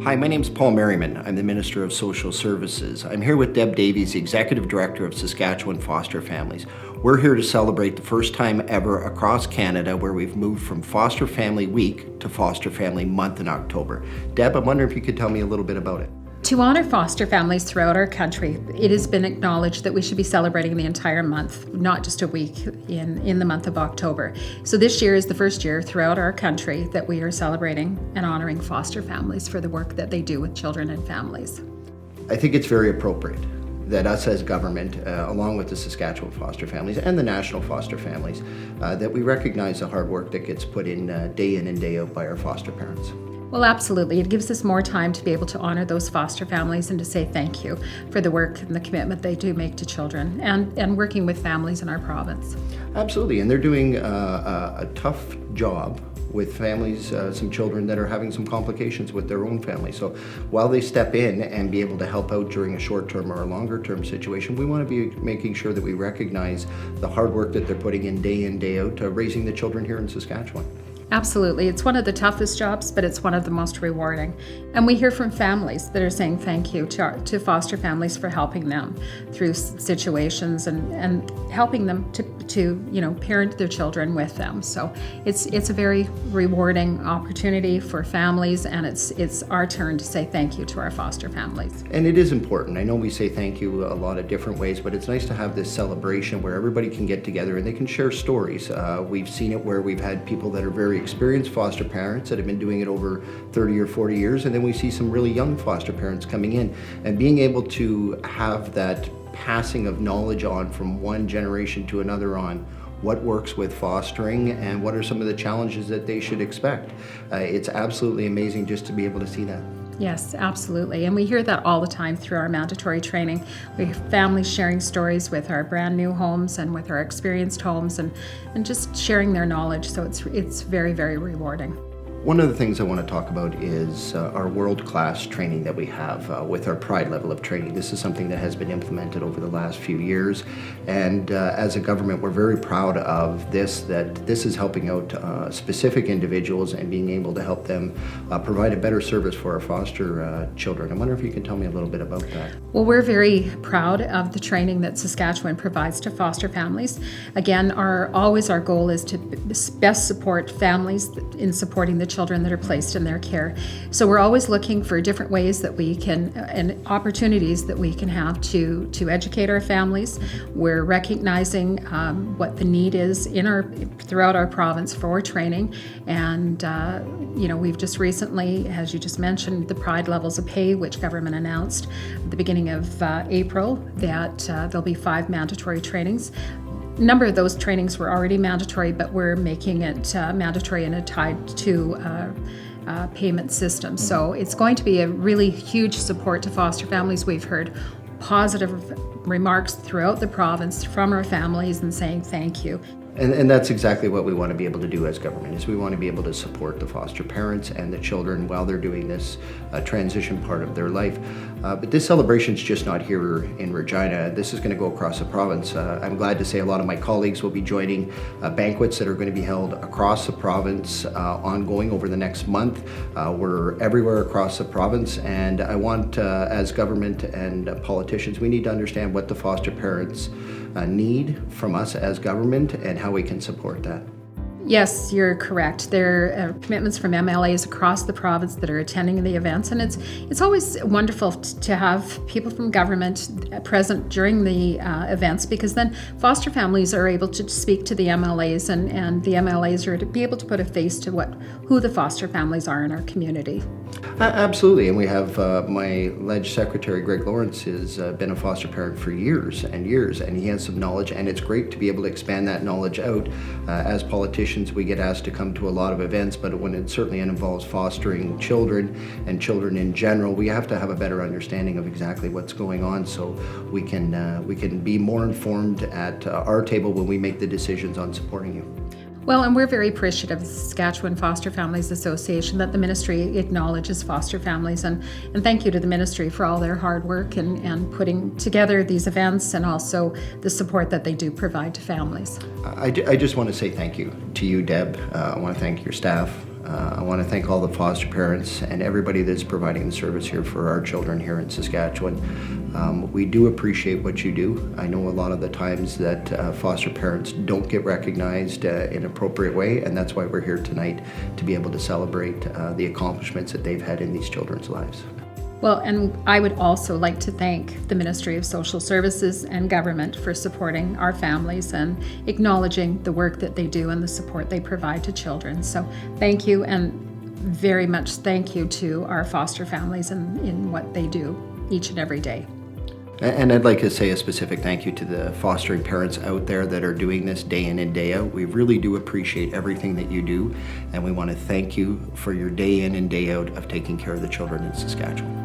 Hi, my name is Paul Merriman. I'm the Minister of Social Services. I'm here with Deb Davies, the Executive Director of Saskatchewan Foster Families. We're here to celebrate the first time ever across Canada where we've moved from Foster Family Week to Foster Family Month in October. Deb, I'm wondering if you could tell me a little bit about it. To honor foster families throughout our country, it has been acknowledged that we should be celebrating the entire month, not just a week in the month of October. So this year is the first year throughout our country that we are celebrating and honoring foster families for the work that they do with children and families. I think it's very appropriate that us as government, along with the Saskatchewan foster families and the national foster families, that we recognize the hard work that gets put in and day out by our foster parents. Well, absolutely. It gives us more time to be able to honor those foster families and to say thank you for the work and the commitment they do make to children and working with families in our province. Absolutely, and they're doing a tough job with families, some children that are having some complications with their own family. So while they step in and be able to help out during a short-term or a longer-term situation, we want to be making sure that we recognize the hard work that they're putting in, day out, raising the children here in Saskatchewan. Absolutely. It's one of the toughest jobs, but it's one of the most rewarding. And we hear from families that are saying thank you to foster families for helping them through situations and helping them to parent their children with them. So it's a very rewarding opportunity for families, and it's our turn to say thank you to our foster families. And it is important. I know we say thank you a lot of different ways, but it's nice to have this celebration where everybody can get together and they can share stories. We've seen it where we've had people that are very experienced foster parents that have been doing it over 30 or 40 years, and then we see some really young foster parents coming in and being able to have that passing of knowledge on from one generation to another on what works with fostering and what are some of the challenges that they should expect. It's absolutely amazing just to be able to see that. Yes, absolutely. And we hear that all the time through our mandatory training. We have families sharing stories with our brand new homes and with our experienced homes and just sharing their knowledge. So it's very, very rewarding. One of the things I want to talk about is our world-class training that we have with our Pride level of training. This is something that has been implemented over the last few years, and as a government we're very proud of that this is helping out specific individuals and being able to help them provide a better service for our foster children. I wonder if you can tell me a little bit about that. Well, we're very proud of the training that Saskatchewan provides to foster families. Again, our goal is to best support families in supporting the children that are placed in their care. So we're always looking for different ways that we can and opportunities that we can have to educate our families. We're recognizing what the need is throughout our province for training, and we've just recently, as you just mentioned, the Pride levels of pay, which government announced at the beginning of April, that there'll be 5 mandatory trainings. A number of those trainings were already mandatory, but we're making it mandatory and tied to payment system. So it's going to be a really huge support to foster families. We've heard positive remarks throughout the province from our families and saying thank you. And that's exactly what we want to be able to do as government, is we want to be able to support the foster parents and the children while they're doing this transition part of their life. But this celebration's just not here in Regina. This is going to go across the province. I'm glad to say a lot of my colleagues will be joining banquets that are going to be held across the province ongoing over the next month. We're everywhere across the province, and I want, as government and politicians, we need to understand what the foster parents need from us as government and how we can support that. Yes, you're correct. There are commitments from MLAs across the province that are attending the events, and it's always wonderful to have people from government present during the events, because then foster families are able to speak to the MLAs, and the MLAs are to be able to put a face to who the foster families are in our community. Absolutely, and we have my Ledge Secretary, Greg Lawrence, has been a foster parent for years and years, and he has some knowledge, and it's great to be able to expand that knowledge out. As politicians, we get asked to come to a lot of events, but when it certainly involves fostering children and children in general, we have to have a better understanding of exactly what's going on, so we can be more informed at our table when we make the decisions on supporting you. Well, and we're very appreciative of the Saskatchewan Foster Families Association that the ministry acknowledges foster families, and thank you to the ministry for all their hard work and putting together these events, and also the support that they do provide to families. I just want to say thank you to you, Deb. I want to thank your staff, I want to thank all the foster parents and everybody that's providing the service here for our children here in Saskatchewan. We do appreciate what you do. I know a lot of the times that foster parents don't get recognized in an appropriate way, and that's why we're here tonight, to be able to celebrate the accomplishments that they've had in these children's lives. Well, and I would also like to thank the Ministry of Social Services and Government for supporting our families and acknowledging the work that they do and the support they provide to children. So thank you, and very much thank you to our foster families in what they do each and every day. And I'd like to say a specific thank you to the fostering parents out there that are doing this day in and day out. We really do appreciate everything that you do, and we want to thank you for your day in and day out of taking care of the children in Saskatchewan.